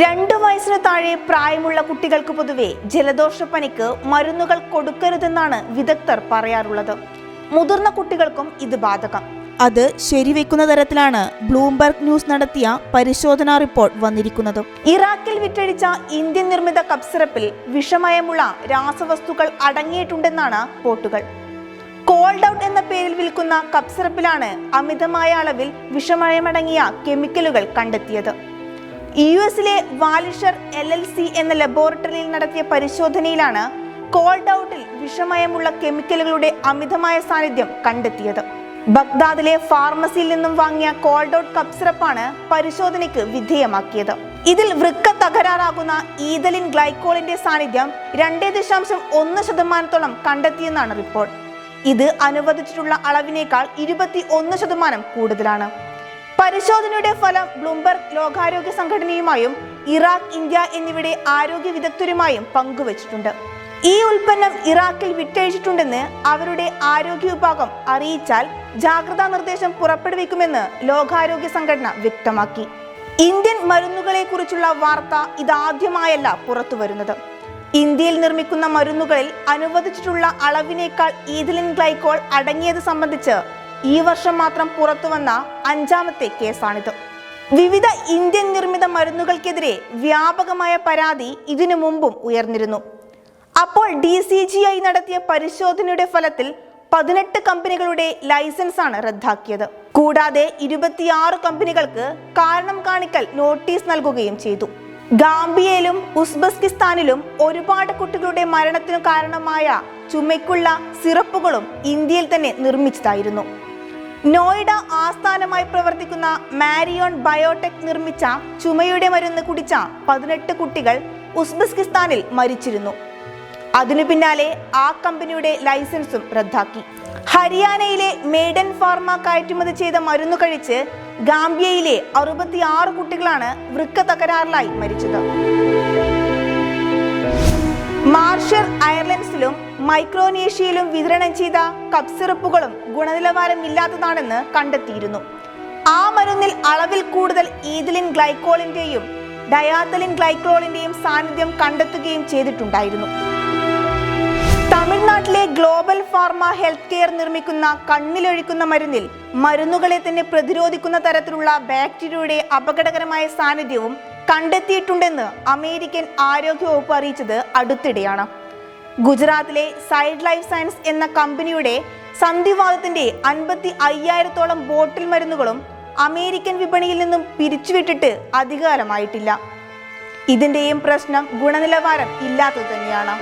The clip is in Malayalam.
2 വയസ്സിന് താഴെ പ്രായമുള്ള കുട്ടികൾക്ക് പൊതുവെ ജലദോഷപ്പനിക്ക് മരുന്നുകൾ കൊടുക്കരുതെന്നാണ് വിദഗ്ധർ പറയാറുള്ളത്. മുതിർന്ന കുട്ടികൾക്കും ഇത് ബാധകം. അത് ശരിവെക്കുന്ന തരത്തിലാണ് ബ്ലൂംബർഗ് ന്യൂസ് നടത്തിയ പരിശോധനാ റിപ്പോർട്ട് വന്നിരിക്കുന്നത്. ഇറാഖിൽ വിറ്റഴിച്ച ഇന്ത്യൻ നിർമ്മിത കപ്പ് സിറപ്പിൽ വിഷമയമുള്ള രാസവസ്തുക്കൾ അടങ്ങിയിട്ടുണ്ടെന്നാണ് റിപ്പോർട്ടുകൾ. കോൾഡ് ഔട്ട് എന്ന പേരിൽ വിൽക്കുന്ന കപ്പ് സിറപ്പിലാണ് അമിതമായ അളവിൽ വിഷമയമടങ്ങിയ കെമിക്കലുകൾ കണ്ടെത്തിയത്. യുഎസിലെ വാലിഷർ LLC എന്ന ലബോറട്ടറിയിൽ നടത്തിയ പരിശോധനയിലാണ് കോൾഡ് ഔട്ടിൽ വിഷമയമുള്ള കെമിക്കലുകളുടെ അമിതമായ സാന്നിധ്യം കണ്ടെത്തിയത്. ബഗ്ദാദിലെ ഫാർമസിയിൽ നിന്നും വാങ്ങിയ കോൾഡ് ഔട്ട് കപ്പ് സിറപ്പാണ് പരിശോധനയ്ക്ക് വിധേയമാക്കിയത്. ഇതിൽ വൃക്ക തകരാറാകുന്ന ഈഥലിൻ ഗ്ലൈക്കോളിന്റെ സാന്നിധ്യം 2.1% കണ്ടെത്തിയെന്നാണ് റിപ്പോർട്ട്. ഇത് അനുവദിച്ചിട്ടുള്ള അളവിനേക്കാൾ 21% കൂടുതലാണ്. പരിശോധനയുടെ ഫലം ബ്ലൂംബർഗ് ലോകാരോഗ്യ സംഘടനയുമായും ഇറാഖ്, ഇന്ത്യ എന്നിവയുടെ ആരോഗ്യ വിദഗ്ധരുമായും പങ്കുവച്ചിട്ടുണ്ട്. ഈ ഉൽപ്പന്നം ഇറാഖിൽ വിറ്റഴിച്ചിട്ടുണ്ടെന്ന് അവരുടെ ആരോഗ്യ വിഭാഗം അറിയിച്ചാൽ ജാഗ്രതാ നിർദ്ദേശം പുറപ്പെടുവിക്കുമെന്ന് ലോകാരോഗ്യ സംഘടന വ്യക്തമാക്കി. ഇന്ത്യൻ മരുന്നുകളെ കുറിച്ചുള്ള വാർത്ത ഇതാദ്യമായല്ല പുറത്തു വരുന്നത്. ഇന്ത്യയിൽ നിർമ്മിക്കുന്ന മരുന്നുകളിൽ അനുവദിച്ചിട്ടുള്ള അളവിനേക്കാൾ ഈഥിലിൻ ഗ്ലൈക്കോൾ അടങ്ങിയത് സംബന്ധിച്ച് ഈ വർഷം മാത്രം പുറത്തുവന്ന 5ാമത്തെ കേസാണിത്. വിവിധ ഇന്ത്യൻ നിർമ്മിത മരുന്നുകൾക്കെതിരെ വ്യാപകമായ പരാതി ഇതിനു മുമ്പും ഉയർന്നിരുന്നു. അപ്പോൾ DCGI നടത്തിയ പരിശോധനയുടെ ഫലത്തിൽ 18 കമ്പനികളുടെ ലൈസൻസാണ് റദ്ദാക്കിയത്. കൂടാതെ 26 കമ്പനികൾക്ക് കാരണം കാണിക്കൽ നോട്ടീസ് നൽകുകയും ചെയ്തു. ഗാംബിയയിലും ഉസ്ബെക്കിസ്ഥാനിലും ഒരുപാട് കുട്ടികളുടെ മരണത്തിനു കാരണമായ ചുമയ്ക്കുള്ള സിറപ്പുകളും ഇന്ത്യയിൽ തന്നെ നിർമ്മിച്ചതായിരുന്നു. നോയിഡ ആസ്ഥാനമായി പ്രവർത്തിക്കുന്ന മാരിയോൺ ബയോടെക് നിർമ്മിച്ച ചുമയുടെ മരുന്ന് കുടിച്ച 18 കുട്ടികൾ ഉസ്ബെക്കിസ്ഥാനിൽ മരിച്ചിരുന്നു. അതിനു പിന്നാലെ ആ കമ്പനിയുടെ ലൈസൻസും റദ്ദാക്കി. ഹരിയാനയിലെ മെയ്ഡൻ ഫാർമ കയറ്റുമതി ചെയ്ത മരുന്ന് കഴിച്ച് ഗാംബിയയിലെ 66 കുട്ടികളാണ് വൃക്ക തകരാറിലായി മരിച്ചത്. മാർഷൽ ഐലൻഡ്സിലും മൈക്രോനേഷ്യയിലും വിതരണം ചെയ്ത കപ്പ് സിറപ്പുകളും ഗുണനിലവാരമില്ലാത്തതാണെന്ന് കണ്ടെത്തിയിരുന്നു. ആ മരുന്നിൽ അളവിൽ കൂടുതൽ ഈഥിലിൻ ഗ്ലൈക്കോളിന്റെയും ഡയാത്തലിൻ ഗ്ലൈക്കോളിന്റെയും സാന്നിധ്യം കണ്ടെത്തുകയും ചെയ്തിട്ടുണ്ടായിരുന്നു. തമിഴ്നാട്ടിലെ ഗ്ലോബൽ ഫാർമ ഹെൽത്ത് കെയർ നിർമ്മിക്കുന്ന കണ്ണിലൊഴിക്കുന്ന മരുന്നിൽ മരുന്നുകളെ തന്നെ പ്രതിരോധിക്കുന്ന തരത്തിലുള്ള ബാക്ടീരിയയുടെ അപകടകരമായ സാന്നിധ്യവും കണ്ടെത്തിയിട്ടുണ്ടെന്ന് അമേരിക്കൻ ആരോഗ്യ വകുപ്പ് അറിയിച്ചത് അടുത്തിടെയാണ്. ഗുജറാത്തിലെ സൈഡ് ലൈഫ് സയൻസ് എന്ന കമ്പനിയുടെ സന്ധിവാതത്തിന്റെ 55,000-ഓളം ബോട്ടിൽ മരുന്നുകളും അമേരിക്കൻ വിപണിയിൽ നിന്നും പിരിച്ചുവിട്ടിട്ട് അധികകാലമായിട്ടില്ല. ഇതിന്റെയും പ്രശ്നം ഗുണനിലവാരം ഇല്ലാത്തത് തന്നെയാണ്.